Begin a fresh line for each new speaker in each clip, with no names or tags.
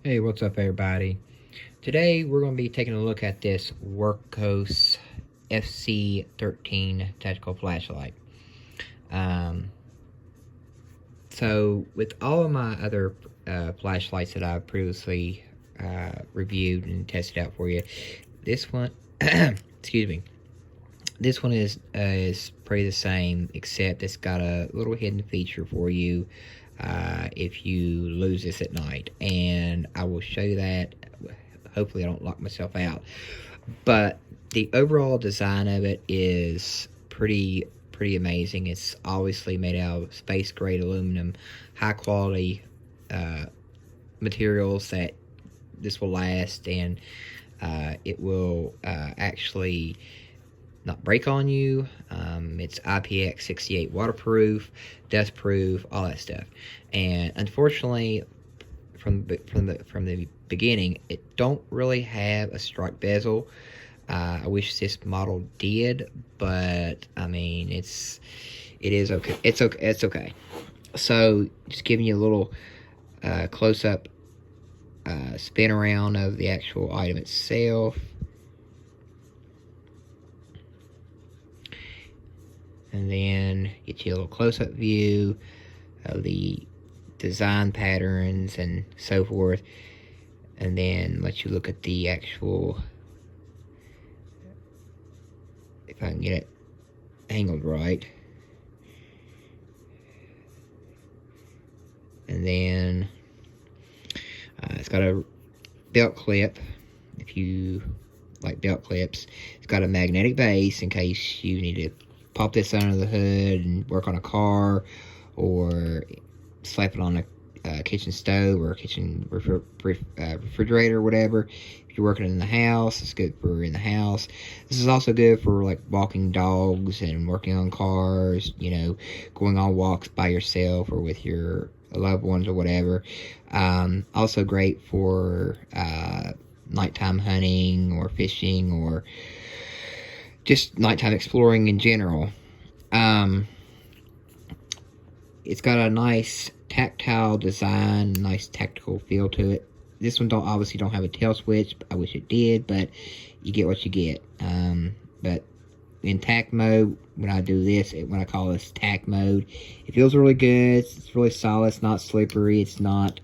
Hey, what's up, everybody? Today we're going to be taking a look at this Wurkkos FC13 tactical flashlight. Um, so, with all of my other flashlights that I've previously reviewed and tested out for you, this one, excuse me, this one is pretty the same, except it's got a little hidden feature for you if you lose this at night, and I will show you that. Hopefully I don't lock myself out, but the overall design of it is pretty amazing. It's obviously made out of space grade aluminum, high quality materials that this will last, and it will actually not break on you. It's IPX68 waterproof, dust proof, all that stuff. And unfortunately, from the beginning, it don't really have a strike bezel. I wish this model did, but I mean it is okay. It's okay. So just giving you a little close up spin around of the actual item itself. And then get you a little close-up view of the design patterns and so forth. And then let you look at the actual, if I can get it angled right. And then it's got a belt clip, if you like belt clips. It's got a magnetic base in case you need to pop this under the hood and work on a car, or slap it on a kitchen stove or a kitchen refrigerator or whatever. If you're working in the house, it's good for in the house. This is also good for like walking dogs and working on cars, you know, going on walks by yourself or with your loved ones or whatever. Also great for nighttime hunting or fishing, or just nighttime exploring in general. It's got a nice tactile design, nice tactical feel to it. This one obviously don't have a tail switch. I wish it did, but you get what you get. But in tack mode, when I do this, when I call this tack mode, it feels really good. It's really solid. It's not slippery. It's not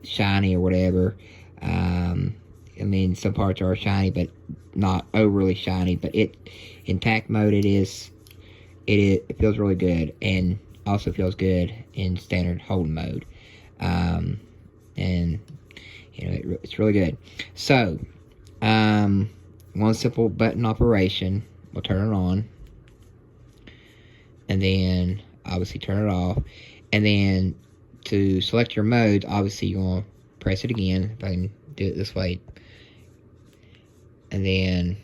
shiny or whatever. I mean, some parts are shiny, but not overly shiny. But in tack mode, it feels really good, and also feels good in standard hold mode. And you know, it's really good. So, one simple button operation will turn it on, and then obviously turn it off. And then to select your mode, obviously you want to press it again. If I can do it this way. And then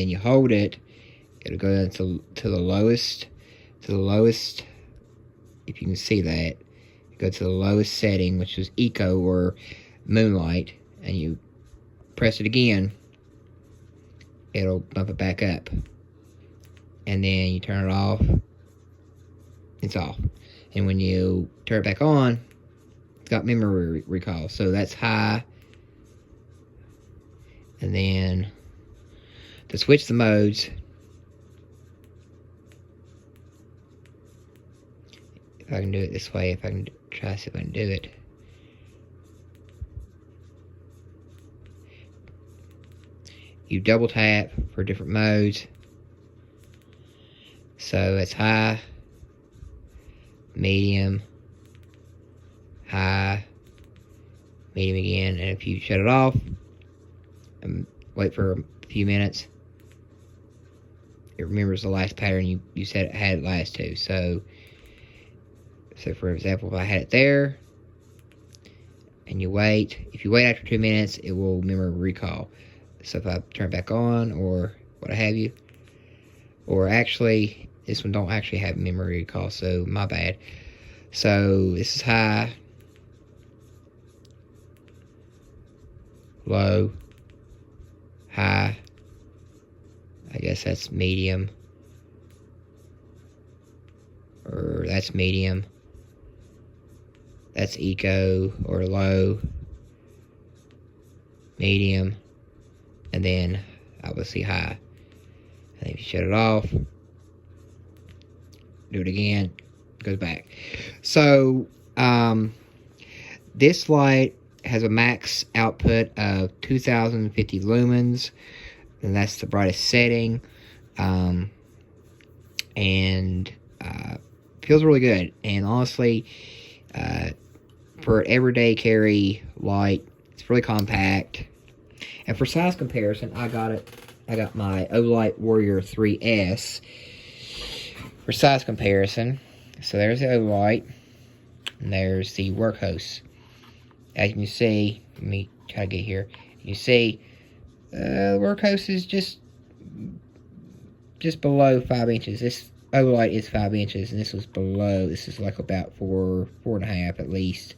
you hold it. It'll go down to the lowest. If you can see that, go to the lowest setting, which is eco or moonlight, and you press it again. It'll bump it back up, and then you turn it off. It's off. And when you turn it back on, it's got memory recall. So that's high. And then to switch the modes, if I can do it this way, if I can try to see if I can do it. You double tap for different modes. So it's high, medium, high, medium again. And if you shut it off and wait for a few minutes, it remembers the last pattern you said it had last to. So for example, if I had it there and you wait, if you wait after 2 minutes, it will memory recall. So if I turn it back on or what have you, or actually this one don't actually have memory recall, so my bad. So this is high, low, high, I guess that's medium, or that's medium, That's eco or low, medium, and then obviously high. And if you shut it off, do it again, it goes back. So this light has a max output of 2050 lumens, and that's the brightest setting. And feels really good. And honestly, for an everyday carry light, it's really compact. And for size comparison, I got my Olight Warrior 3S for size comparison. So there's the Olight, and there's the Wurkkos. As you can see, let me try to get here. You see, the Wurkkos is just below 5 inches. This Olight is 5 inches, and this was below. This is like about 4.5 at least.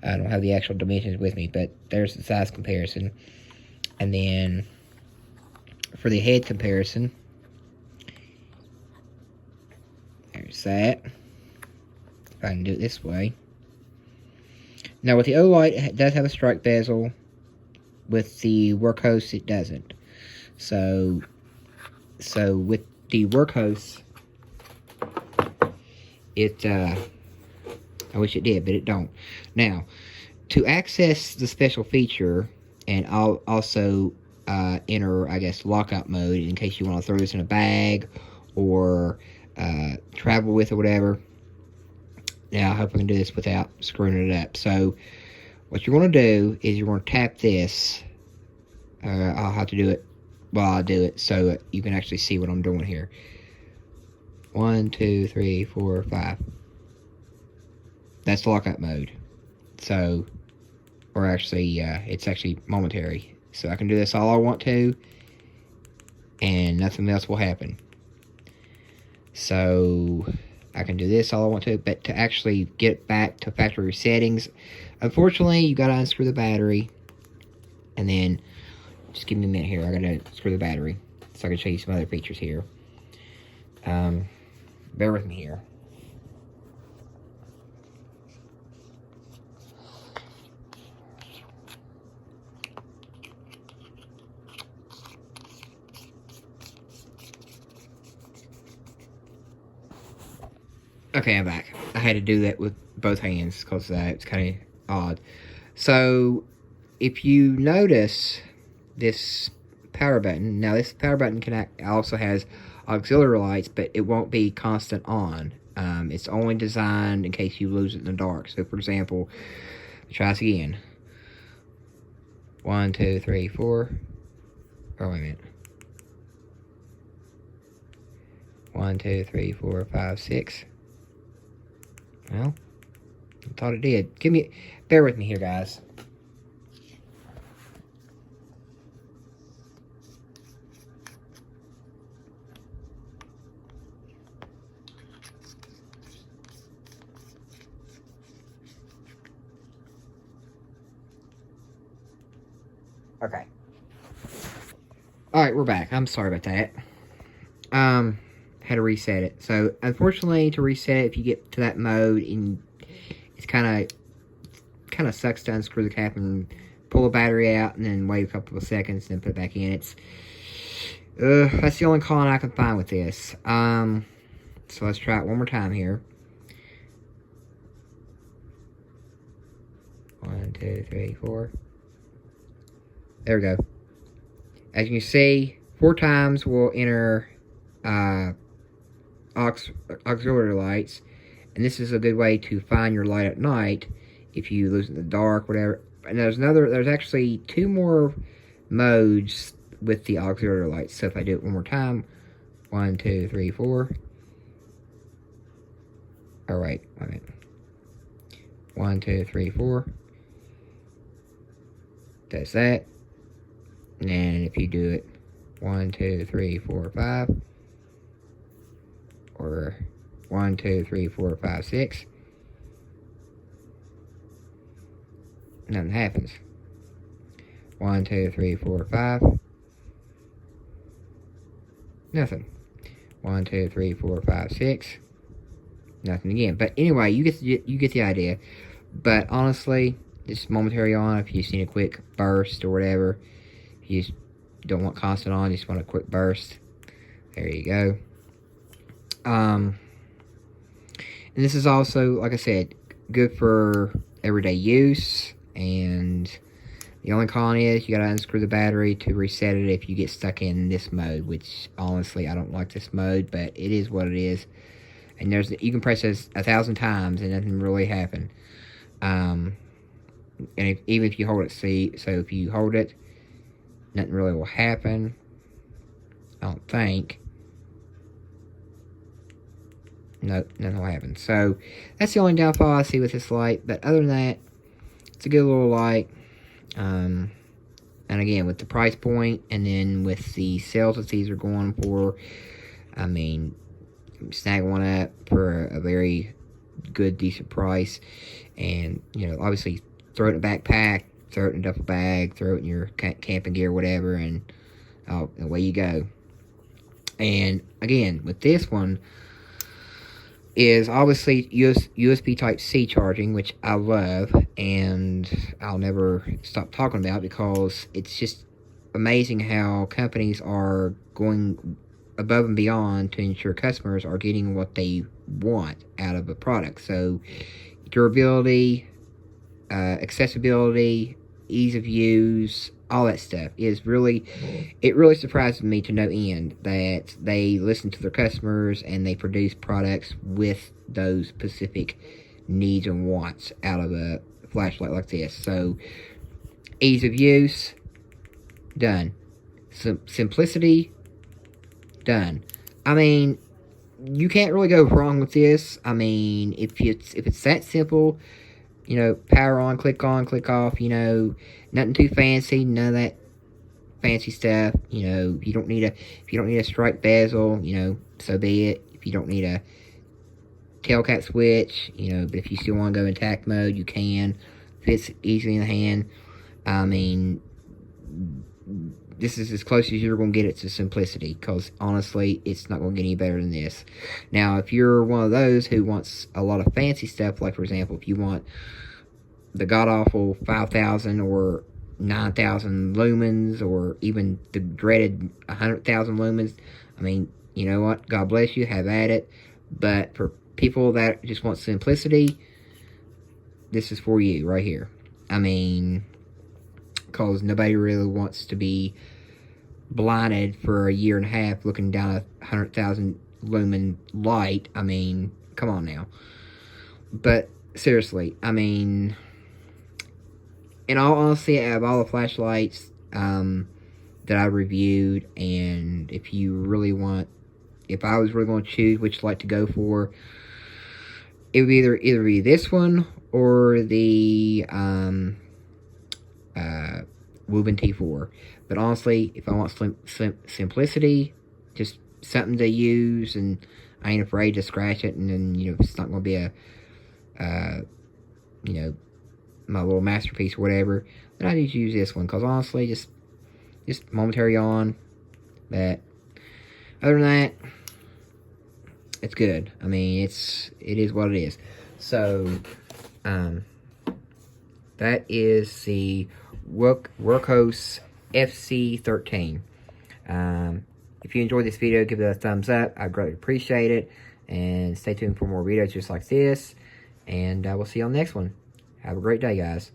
I don't have the actual dimensions with me, but there's the size comparison. And then for the head comparison, there's that. If I can do it this way. Now with the Olight, it does have a strike bezel. With the Wurkkos, it doesn't. So with the Wurkkos, I wish it did, but it don't. Now, to access the special feature, and I'll also enter, I guess, lockout mode in case you want to throw this in a bag or travel with or whatever. Now, I hope I can do this without screwing it up. So, what you're going to do is you're going to tap this. I'll have to do it while I do it so you can actually see what I'm doing here. 1, 2, 3, 4, 5. That's lockout mode. So, or actually, it's actually momentary. So I can do this all I want to, and nothing else will happen. So I can do this all I want to, but to actually get back to factory settings, unfortunately, you gotta unscrew the battery, and then just give me a minute here. I gotta screw the battery so I can show you some other features here. Bear with me here. Okay, I'm back. I had to do that with both hands because it's kind of odd. So, if you notice this power button, now this power button also has auxiliary lights, but it won't be constant on. It's only designed in case you lose it in the dark. So, for example, try this again. 1, 2, 3, 4. Oh, wait a minute. 1, 2, 3, 4, 5, 6. Well, I thought it did. Bear with me here, guys. Okay. Alright, we're back. I'm sorry about that. Had to reset it. So, unfortunately, to reset it, if you get to that mode, and it's kind of sucks to unscrew the cap and pull the battery out, and then wait a couple of seconds, and then put it back in. That's the only con I can find with this. So let's try it one more time here. 1, 2, 3, 4. There we go. As you can see, 4 times we'll enter auxiliary lights, and this is a good way to find your light at night if you lose it in the dark, whatever. And there's actually 2 more modes with the auxiliary lights. So if I do it one more time, 1, 2, 3, 4. All right, wait a minute. 1, 2, 3, 4. That's that. And if you do it 1, 2, 3, 4, 5. Or 1, 2, 3, 4, 5, 6. Nothing happens. 1, 2, 3, 4, 5. Nothing. 1, 2, 3, 4, 5, 6. Nothing again. But anyway, you get the idea. But honestly, just momentary on. If you just need a quick burst or whatever, if you just don't want constant on, just want a quick burst, there you go. And this is also, like I said, good for everyday use. And the only con is you gotta unscrew the battery to reset it if you get stuck in this mode, which honestly I don't like this mode, but it is what it is. And you can press this 1,000 times and nothing really happen. And even if you hold it, so if you hold it, nothing really will happen. I don't think. No, nothing will happen. So that's the only downfall I see with this light. But other than that, it's a good little light. And again, with the price point, and then with the sales that these are going for, I mean, snag one up for a very good, decent price. And, you know, obviously throw it in a backpack, throw it in a duffel bag, throw it in your camping gear, whatever, and away you go. And again, with this one, is obviously USB Type-C charging, which I love, and I'll never stop talking about, because it's just amazing how companies are going above and beyond to ensure customers are getting what they want out of a product. So durability, accessibility, ease of use, all that stuff is really, it really surprises me to no end that they listen to their customers and they produce products with those specific needs and wants out of a flashlight like this. So ease of use, done. Simplicity, done. I mean, you can't really go wrong with this. I mean, if it's that simple, you know, power on, click off, you know, nothing too fancy, none of that fancy stuff. You know, if you don't need a strike bezel, you know, so be it. If you don't need a tail cap switch, you know, but if you still want to go in tack mode, you can. Fits easily in the hand. I mean, this is as close as you're going to get it to simplicity, because honestly, it's not going to get any better than this. Now, if you're one of those who wants a lot of fancy stuff, like for example, if you want the god-awful 5,000 or 9,000 lumens, or even the dreaded 100,000 lumens, I mean, you know what? God bless you, have at it. But for people that just want simplicity, this is for you right here. I mean, because nobody really wants to be blinded for a year and a half looking down a 100,000 lumen light. I mean, come on now. But seriously, I mean, in all honesty, out of all the flashlights that I reviewed, and if you really want, if I was really going to choose which light to go for, it would either be this one or the Wurkkos T4. But honestly, if I want simplicity, just something to use, and I ain't afraid to scratch it, and then, you know, it's not going to be a, you know, my little masterpiece or whatever, then I just use this one, because honestly, just momentary on. But other than that, it's good. I mean, it is what it is. So, that is the Wurkkos FC13. If you enjoyed this video, give it a thumbs up. I greatly appreciate it. And stay tuned for more videos just like this. And we'll see you on the next one. Have a great day, guys.